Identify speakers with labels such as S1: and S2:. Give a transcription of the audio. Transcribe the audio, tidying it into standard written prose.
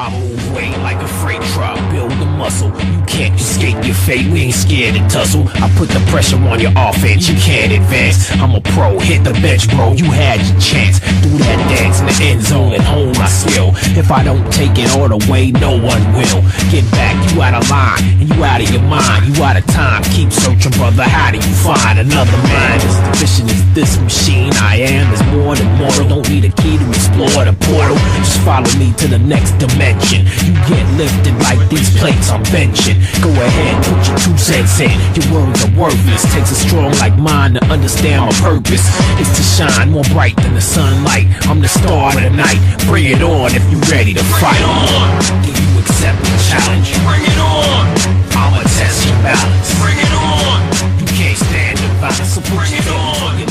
S1: I move weight like a freight truck, build the muscle. You can't escape your fate, we ain't scared to tussle. I put the pressure on your offense, you can't advance. I'm a pro, hit the bench, bro, you had your chance. Do that dance in the end zone and hone my skill. If I don't take it all the way, no one will. Get back, you out of line, and you out of your mind. You out of time, keep searching, brother, how do you find another man? This division is this machine I am, is more than mortal. Don't need a key to explore the portal. Just follow me to the next dimension. You get lifted like these plates I'm benching. Go ahead, put your 2 cents in. Your words are worthless. Takes a strong like mine to understand my purpose. It's to shine more bright than the sunlight. I'm the star of the night. Bring it on if you're ready to fight. Do you accept the challenge? Bring it on. I'ma test your balance. Bring it on. You can't stand the violence, so put your hands on your